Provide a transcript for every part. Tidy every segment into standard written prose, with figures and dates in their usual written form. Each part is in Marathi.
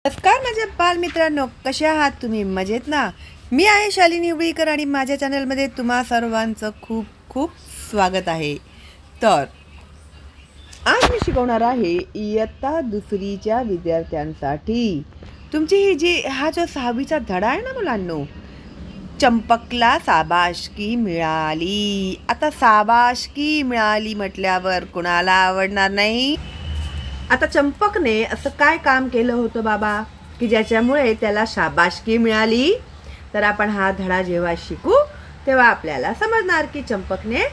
नमस्कार माझ्या बालमित्रांनो, कसे आहात तुम्ही? मजेत ना? मी आहे शालिनी हुबळीकर आणि माझ्या चॅनलमध्ये तुम्हा सर्वांचं खूप खूप स्वागत आहे. तर आज मी शिकवणार आहे इयत्ता दुसरीच्या विद्यार्थ्यांसाठी. तुमची हा जो 6वीचा धडा आहे ना मुलांनो, चंपकला शाबासकी मिळाली. आता शाबासकी मिळाली म्हटल्यावर कुणाला आवडणार नाही? आता चंपकने असं काय काम केलं होतं बाबा की ज्याच्यामुळे त्याला शाबासकी मिळाली? तर आपण हा धडा जेव्हा शिकू तेव्हा आपल्याला समजणार की चंपकने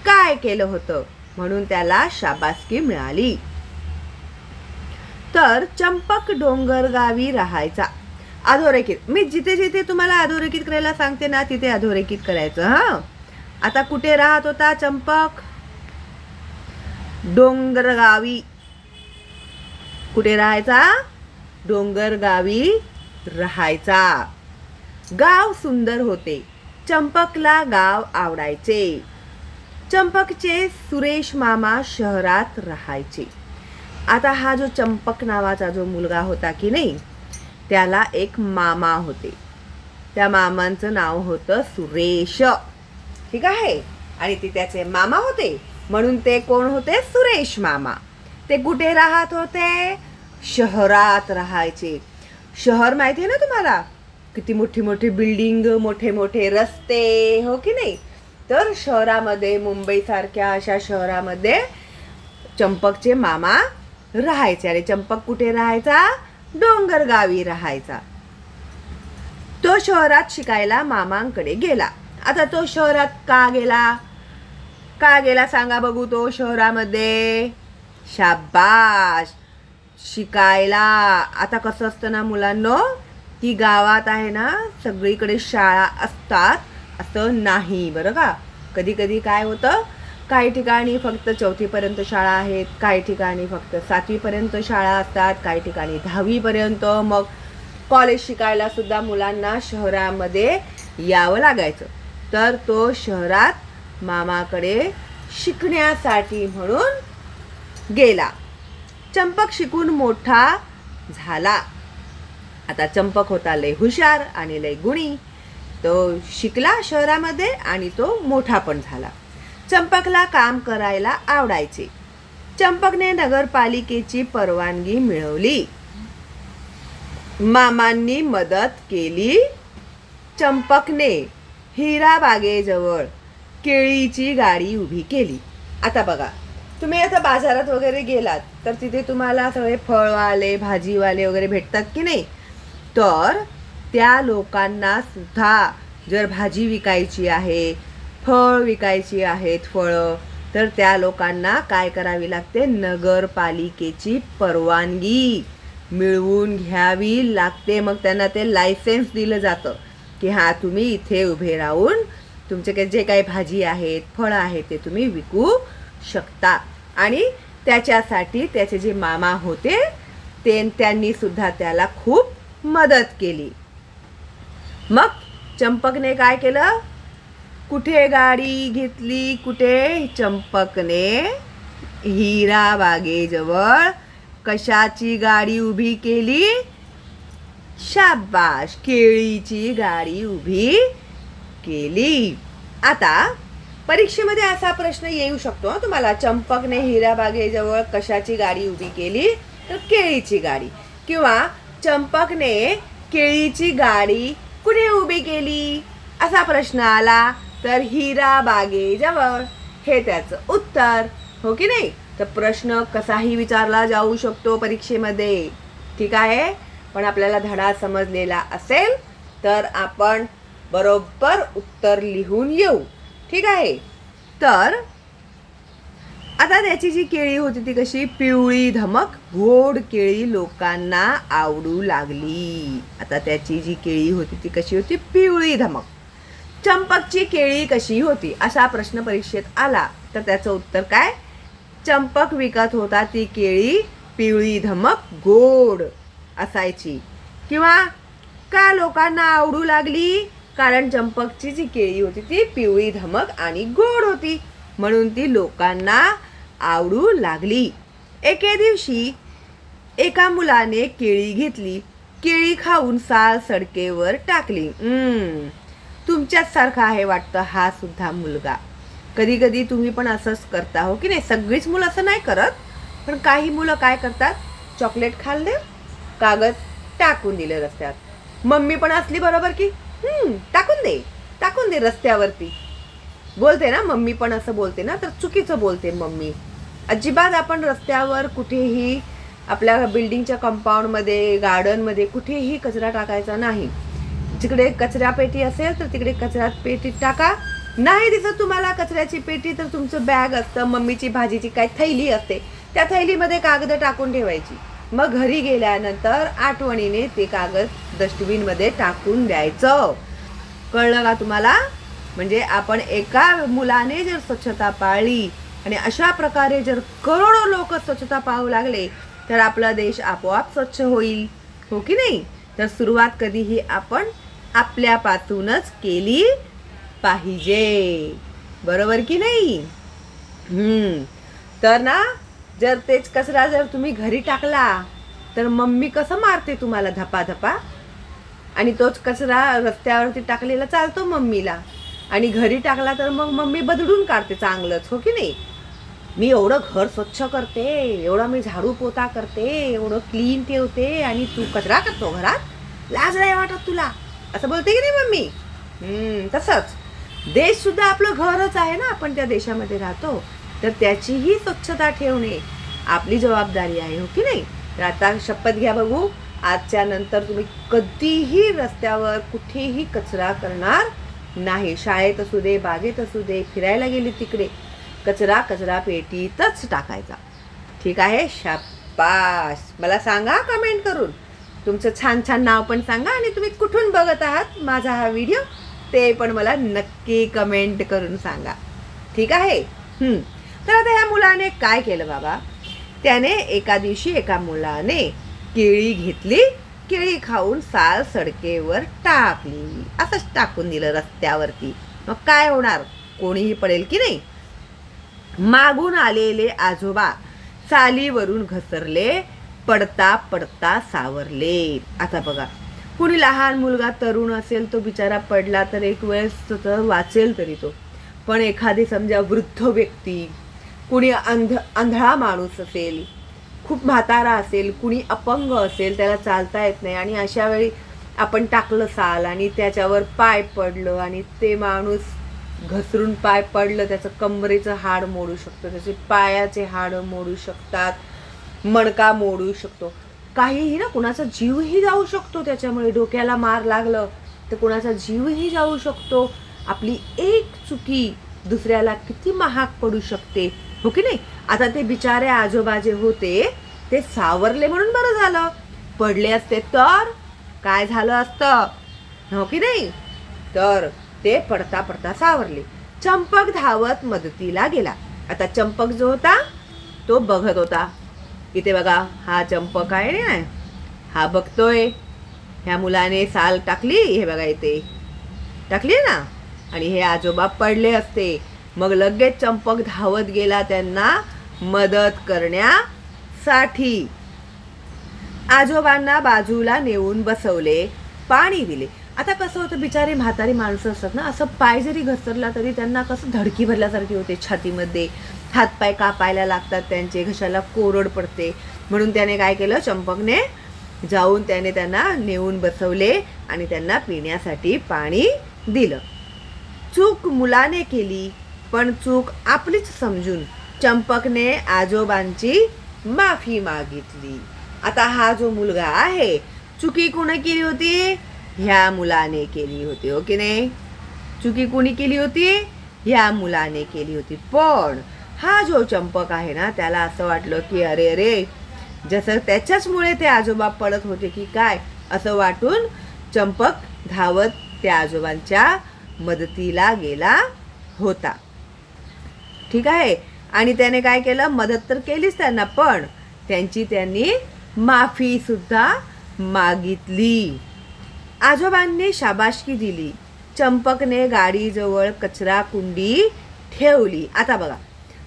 काय केलं होतं म्हणून त्याला शाबासकी मिळाली. तर चंपक डोंगरगावी राहायचा. अधोरेखित, मी जिथे जिथे तुम्हाला अधोरेखित करायला सांगते ना तिथे अधोरेखित करायचं. आता कुठे राहत होता चंपक? डोंगरगावी. कुठे राहायचा? डोंगरगावी राहायचा. गाव सुंदर होते. चंपकला गाव आवडायचे. चंपकचे सुरेश मामा शहरात राहायचे. आता हा जो चंपक नावाचा जो मुलगा होता की नाही, त्याला एक मामा होते. त्या मामांचं नाव होतं सुरेश. ठीक आहे, आणि ते त्याचे मामा होते म्हणून ते कोण होते? सुरेश मामा. ते कुठे राहत होते? शहरात राहायचे. शहर माहिती आहे ना तुम्हाला? किती मोठी मोठी बिल्डिंग, मोठे मोठे रस्ते, हो की नाही? तर शहरामध्ये, मुंबई सारख्या अशा शहरामध्ये चंपकचे मामा राहायचे. आणि चंपक कुठे राहायचा? डोंगरगावी राहायचा. तो शहरात शिकायला मामांकडे गेला. आता तो शहरात का गेला सांगा बघू? तो शहरामध्ये शाबास शिकायला. आता कसं असतं ना मुलांनो, की गावात आहे ना सगळीकडे शाळा असतात असं नाही बरं का. कधी कधी काय होतं, काही ठिकाणी फक्त 4थीपर्यंत शाळा आहेत, काही ठिकाणी फक्त 7वीपर्यंत शाळा असतात, काही ठिकाणी 10वीपर्यंत. मग कॉलेज शिकायला सुद्धा मुलांना शहरामध्ये यावं लागायचं. तर तो शहरात मामाकडे शिकण्यासाठी म्हणून गेला. चंपक शिकून मोठा झाला. आता चंपक होता लय हुशार आणि लय गुणी. तो शिकला शहरामध्ये आणि तो मोठा पण झाला. चंपकला काम करायला आवडायचे. चंपकने नगरपालिकेची परवानगी मिळवली. मामांनी मदत केली. चंपकने हिरा बागेजवळ केळीची गाडी उभी केली. आता बघा, तुम्ही आता बाजारात वगैरे गेलात तर तिथे तुम्हाला सगळे फळवाले, भाजीवाले वगैरे भेटतात की नाही? तर त्या लोकांना सुद्धा जर भाजी विकायची आहे, फळ विकायची आहेत फळं, तर त्या लोकांना काय करावी लागते? नगरपालिकेची परवानगी मिळवून घ्यावी लागते. मग त्यांना ते लायसेन्स दिलं जातं की हा तुम्ही इथे उभे राहून तुमचे जे काही भाजी आहेत, फळं आहेत ते तुम्ही विकू शकता. आणि त्याच्यासाठी त्याचे जे मामा होते त्यांनी सुद्धा त्याला खूप मदत केली. मग चंपकने काय केलं? कुठे गाडी घेतली? कुठे? चंपकने हिरा बागेजवळ कशाची गाडी उभी केली? शाबाश, केळीची गाडी उभी केली. आता परीक्षेमध्ये असा प्रश्न येऊ शकतो तुम्हाला, चंपकने हिरा बागेजवळ कशाची गाडी उभी केली? तर केळीची गाडी. किंवा चंपकने केळीची गाडी कुठे उभी केली असा प्रश्न आला तर हिरा बागेजवळ हे त्याचं उत्तर, हो की नाही? तर प्रश्न कसाही विचारला जाऊ शकतो परीक्षेमध्ये. ठीक आहे, पण आपल्याला धडा समजलेला असेल तर आपण बरोबर उत्तर लिहून येऊ. ठीक आहे. तर आता त्याची जी केळी होती ती कशी? पिवळी धमक गोड केळी लोकांना आवडू लागली. आता त्याची जी केळी होती ती कशी होती? पिवळी धमक. चंपकची केळी कशी होती असा प्रश्न परीक्षेत आला तर त्याचं उत्तर काय? चंपक विकत होता ती केळी पिवळी धमक गोड असायची. किंवा का लोकांना आवडू लागली? कारण चंपकची जी केळी होती ती पिवळी धमक आणि गोड होती म्हणून ती लोकांना आवडू लागली. एके दिवशी एका मुलाने केळी घेतली, केळी खाऊन साल सडकेवर टाकली. तुमच्याच सारखा आहे वाटतं हा सुद्धा मुलगा. कधी कधी तुम्ही पण असंच करता हो की नाही. सगळीच मुलं असं नाही करत, पण काही मुलं काय करतात, चॉकलेट खाल्ले, कागद टाकून दिले रस्त्यावर. मम्मी पण असली बरोबर की टाकून दे रस्त्यावरती बोलते ना. मम्मी पण असं बोलते ना, तर चुकीचं बोलते मम्मी. अजिबात आपण रस्त्यावर कुठेही, आपल्या बिल्डिंगच्या कंपाऊंडमध्ये, गार्डनमध्ये कुठेही कचरा टाकायचा नाही. जिकडे कचरा पेटी असेल तर तिकडे कचरा पेटीत टाका. नाही दिसत तुम्हाला कचऱ्याची पेटी, तर तुमचं बॅग असतं, मम्मीची भाजीची काय थैली असते, त्या थैलीमध्ये कागद टाकून ठेवायची. मग घरी गेल्यानंतर आठवणीने ते कागद डस्टबिनमध्ये टाकून द्यायचं. कळलं का तुम्हाला? म्हणजे आपण एका मुलाने जर स्वच्छता पाळली आणि अशा प्रकारे जर करोडो लोक स्वच्छता पाळू लागले, तर आपला देश आपोआप स्वच्छ होईल, हो की नाही. तर सुरुवात कधीही आपण आपल्यापासूनच केली पाहिजे, बरोबर की नाही. तर ना, जर तेच कचरा जर तुम्ही घरी टाकला तर मम्मी कसं मारते तुम्हाला धपाधपा, आणि तोच कचरा रस्त्यावरती टाकलेला चालतो मम्मीला, आणि घरी टाकला तर मग मम्मी बदलून काढते चांगलंच, हो की नाही. मी एवढं घर स्वच्छ करते, एवढं मी झाडू पोता करते, एवढं क्लीन ठेवते, आणि तू कचरा करतो घरात, लाज नाही वाटत तुला, असं बोलते की नाही मम्मी. तसंच देश सुद्धा आपलं घरच आहे ना, आपण त्या देशामध्ये राहतो, तर त्याचीही स्वच्छता ठेवणे आपली जबाबदारी आहे, हो की नाही. तर आता शपथ घ्या बघू, आजच्या नंतर तुम्ही कधीही रस्त्यावर कुठेही कचरा करणार नाही. शाळेत असू दे, बागेत असू दे, फिरायला गेली तिकडे कचरा पेटीतच टाकायचा. ठीक आहे, शाबास. मला सांगा कमेंट करून, तुमचं छान छान नाव पण सांगा, आणि तुम्ही कुठून बघत आहात माझा हा व्हिडिओ ते पण मला नक्की कमेंट करून सांगा. ठीक आहे. तर आता ह्या मुलाने काय केलं बाबा, त्याने एका दिवशी एका मुलाने केळी घेतली, केळी खाऊन साल सडकेवर टाकली. असंच टाकून दिलं रस्त्यावरती. मग काय होणार, कोणीही पडेल की नाही. मागून आलेले आजोबा सालीवरून घसरले, पडता पडता सावरले. आता बघा, कुणी लहान मुलगा तरुण असेल, तो बिचारा पडला तर एक वेळेस वाचेल तरी तो, पण एखादी समजा वृद्ध व्यक्ती, कुणी आंधळा माणूस असेल, खूप म्हातारा असेल, कुणी अपंग असेल, त्याला चालता येत नाही, आणि अशा वेळी आपण टाकलं साल आणि त्याच्यावर पाय पडलं, आणि ते माणूस घसरून पाय पडलं, त्याचं कमरेचं हाड मोडू शकतं, त्याचे पायाचे हाड मोडू शकतात, मणका मोडू शकतो, काहीही ना, कुणाचा जीवही जाऊ शकतो त्याच्यामुळे. डोक्याला मार लागलं तर कुणाचा जीवही जाऊ शकतो. आपली एक चुकी दुसऱ्याला किती महाग पडू शकते, हो की नाही. आता ते बिचारे आजोबा जे होते ते सावरले म्हणून बरं झालं, पडले असते तर काय झालं असतं, हो की नाही. तर ते पडता पडता सावरले. चंपक धावत मदतीला गेला. आता चंपक जो होता तो बघत होता. इथे बघा, हा चंपक आहे ना, हा बघतोय ह्या मुलाने साल टाकली, हे बघा इथे टाकली ना, आणि हे आजोबा पडले असते. मग लगेच चंपक धावत गेला त्यांना मदत करण्यासाठी. आजोबांना बाजूला नेऊन बसवले, पाणी दिले. आता कसं होतं, बिचारी म्हातारी माणसं असतात ना, असं पाय जरी घसरला तरी त्यांना कसं धडकी भरल्यासारखी होते छातीमध्ये, हातपाय कापायला लागतात त्यांचे, घशाला कोरड पडते. म्हणून त्याने काय केलं, चंपकने जाऊन त्याने त्यांना नेऊन बसवले आणि त्यांना पिण्यासाठी पाणी दिलं. चूक मुलाने केली, पण चूक आपलीच समजून चंपकने आजोबांची माफी मागितली. आता हा जो मुलगा आहे, चुकी कोणी केली होती, ह्या मुलाने केली होती, हो की नाही. चुकी कोणी केली होती, ह्या मुलाने केली होती. पण हा जो चंपक आहे ना, त्याला असं वाटलं की अरे अरे, जसं त्याच्याचमुळे ते आजोबा पडत होते की काय, असं वाटून चंपक धावत त्या आजोबांच्या मदतीला गेला होता. ठीक आहे. आणि त्याने काय केलं, मदत तर केलीच त्यांना, पण त्यांनी माफी सुद्धा मागितली. आजोबांनी शाबासकी दिली. चंपकने गाडीजवळ कचरा कुंडी ठेवली. आता बघा,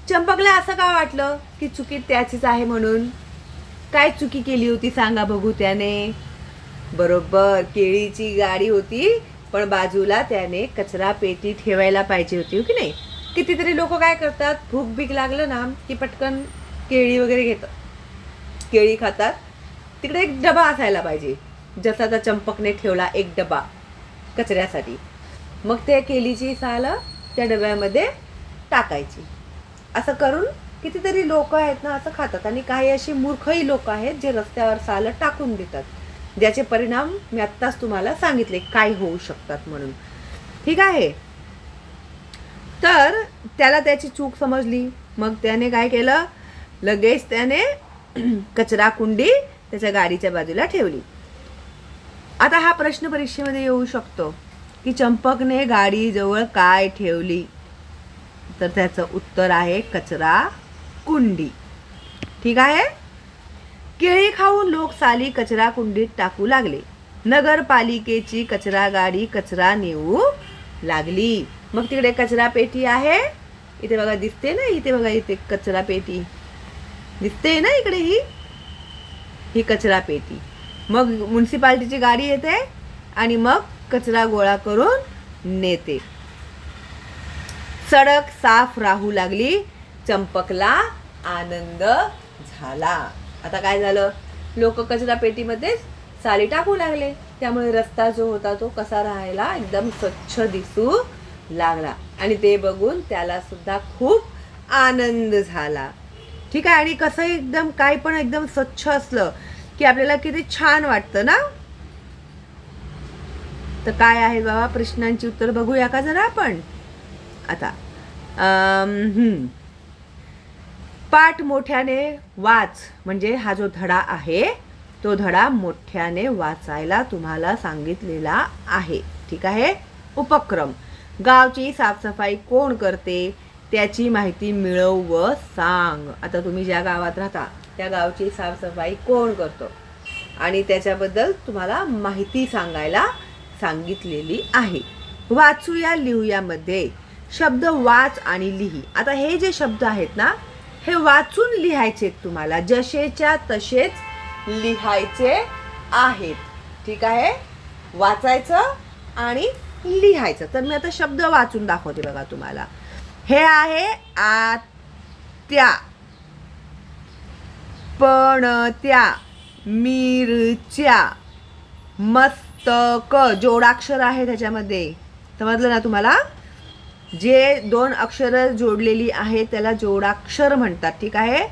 चंपकला असं का वाटलं की चुकी त्याचीच आहे म्हणून, काय चुकी केली होती सांगा बघू त्याने? बरोबर, केळीची गाडी होती पण बाजूला त्याने कचरा पेटी ठेवायला पाहिजे होती, हो की नाही? कितीतरी लोक काय करतात, भूक बीक लागलं ना की पटकन केळी वगैरे घेतात, केळी खातात. तिकडे एक डबा असायला पाहिजे, जसा त्या चंपकने ठेवला एक डबा कचऱ्यासाठी. मग ते केळीची साल त्या डब्यामध्ये टाकायची. असं करून कितीतरी लोक आहेत ना असं खातात. आणि काही अशी मूर्खही लोक आहेत जे रस्त्यावर साल टाकून देतात, ज्याचे परिणाम मी आत्ताच तुम्हाला सांगितले काय होऊ शकतात म्हणून. ठीक आहे, तर त्याला त्याची चूक समजली. मग त्याने काय केलं, लगेच त्याने कचरा कुंडी त्याच्या गाडीच्या बाजूला ठेवली. आता हा प्रश्न परीक्षेमध्ये येऊ शकतो की चंपकने गाडीजवळ काय ठेवली? तर त्याचं उत्तर आहे कचरा कुंडी. ठीक आहे. केळी खाऊन लोक साली कचरा कुंडीत टाकू लागले. नगरपालिकेची कचरा गाडी कचरा नेऊ लागली. मग तिकडे कचरा पेटी आहे, इथे बघा दिसते ना, इथे बघा इथे कचरा पेटी दिसते ना, इकडे ही कचरा पेटी. मग म्युन्सिपाल्टीची गाडी येते आणि मग कचरा गोळा करून नेते. सडक साफ राहू लागली. चंपकला आनंद झाला. आता काय झालं, लोक कचरा पेटीमध्ये साली टाकू लागले, त्यामुळे रस्ता जो होता तो कसा राहायला एकदम स्वच्छ दिसू लागला. आणि ते बघून त्याला सुद्धा खूप आनंद झाला. ठीक आहे. आणि कसं एकदम काय पण एकदम स्वच्छ असलं की आपल्याला किती छान वाटतं ना. तर काय आहे बाबा, प्रश्नांची उत्तर बघूया का जरा आपण आता. पाठ मोठ्याने वाच, म्हणजे हा जो धडा आहे तो धडा मोठ्याने वाचायला तुम्हाला सांगितलेला आहे. ठीक आहे. उपक्रम, गावची साफसफाई कोण करते त्याची माहिती मिळव व सांग. आता तुम्ही ज्या गावात राहता त्या गावची साफसफाई कोण करतो आणि त्याच्याबद्दल तुम्हाला माहिती सांगायला सांगितलेली आहे. वाचूया लिहूया मध्ये शब्द वाच आणि लिही. आता हे जे शब्द आहेत ना हे वाचून लिहायचे तुम्हाला, जसेच्या तसेच लिहायचे आहेत. ठीक आहे. वाचायचं आणि लिहायचं. तर मी आता शब्द वाचून दाखवते बघा तुम्हाला. हे आहे आत्या, पणत्या, मिरच्या, मस्तक, जोडाक्षर आहे त्याच्यामध्ये. समजलं ना तुम्हाला? जे दोन अक्षर जोडलेली आहे त्याला जोडाक्षर म्हणतात. ठीक आहे.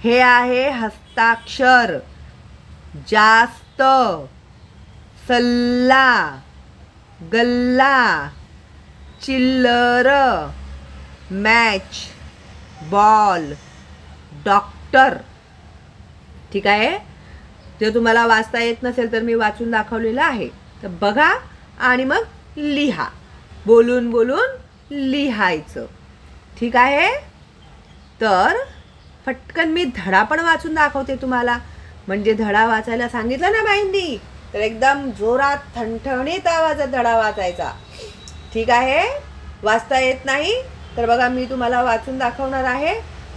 हे आहे हस्ताक्षर, जास्त, सल्ला, गल्ला, चिल्लर, मॅच, बॉल, डॉक्टर. ठीक आहे. जर तुम्हाला वाचता येत नसेल तर मी वाचून दाखवलेलं आहे, तर बघा आणि मग लिहा. बोलून बोलून लिहायचं. ठीक आहे. तर पटकन मी धडा पण वाचून दाखवते तुम्हाला, म्हणजे धडा वाचायला सांगितलं ना बाईंनी तर एकदम जोरात ठणठणीत आवाजात धडा वाचायचा. ठीक आहे. वाचता येत नाही तर बघा मी तुम्हाला वाचून दाखवणार आहे,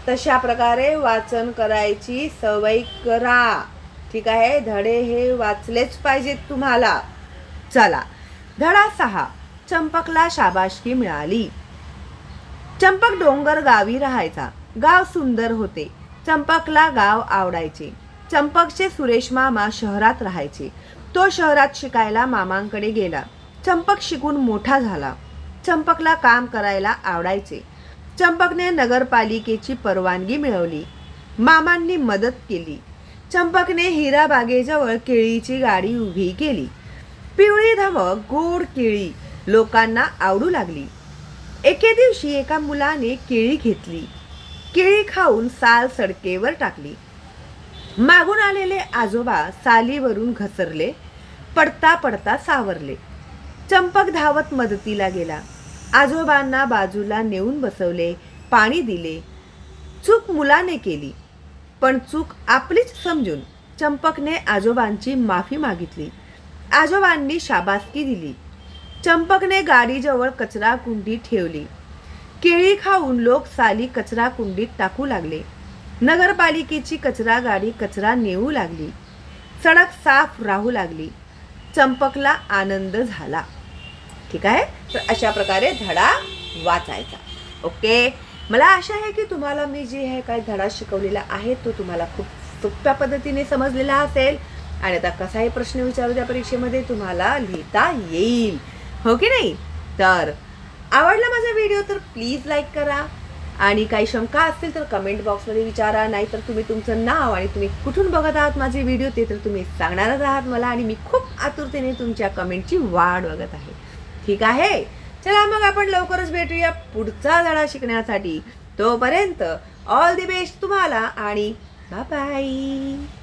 तशा प्रकारे वाचन करायची सवय करा. ठीक आहे. धडे हे वाचलेच पाहिजेत तुम्हाला. चला, धडा 6, चंपकला शाबासकी मिळाली. चंपक डोंगर गावी राहायचा. गाव सुंदर होते. चंपकला गाव आवडायचे. चंपकचे सुरेश मामा शहरात राहायचे. तो शहरात शिकायला मामांकडे गेला. चंपक शिकून मोठा झाला. चंपकला काम करायला आवडायचे. चंपकने नगरपालिकेची परवानगी मिळवली. मामांनी मदत केली. चंपकने हिराबागेजवळ केळीची गाडी उभी केली. पिवळी धमक गोड केळी लोकांना आवडू लागली. एके दिवशी एका मुलाने केळी घेतली. केळी खाऊन साल सडकेवर टाकली. मागून आलेले आजोबा सालीवरून घसरले. पडता पडता सावरले. चंपक धावत मदतीला गेला. आजोबांना बाजूला नेऊन बसवले. पाणी दिले. चूक मुलाने केली, पण चूक आपलीच समजून चंपकने आजोबांची माफी मागितली. आजोबांनी शाबासकी दिली. चंपकने गाडीजवळ कचरा कुंडी ठेवली. केळी खाऊन लोक साली कचरा कुंडीत टाकू लागले. नगरपालिकेची कचरा गाडी कचरा नेऊ लागली. सडक साफ राहू लागली. चंपकला आनंद झाला. ठीक आहे, तर अशा प्रकारे धडा वाचायचा. ओके, मला आशा आहे की तुम्हाला मी जे हे काय धडा शिकवलेला आहे तो तुम्हाला खूप सोप्या पद्धतीने समजलेला असेल आणि आता कसाही प्रश्न विचारू त्या परीक्षेमध्ये तुम्हाला लिहिता येईल, हो की नाही. तर आवडला माझा व्हिडिओ तर प्लीज लाईक करा आणि काही शंका असतील तर कमेंट बॉक्समध्ये विचारा. नाहीतर तुम्ही तुमचं नाव आणि तुम्ही कुठून बघत आहात माझे व्हिडिओ ते तर तुम्ही सांगणारच आहात मला, आणि मी खूप आतुरतेने तुमच्या कमेंटची वाट बघत आहे. ठीक आहे, चला मग आपण लवकरच भेटूया पुढचा धडा शिकण्यासाठी. तोपर्यंत ऑल दी बेस्ट तुम्हाला आणि बाय बाय.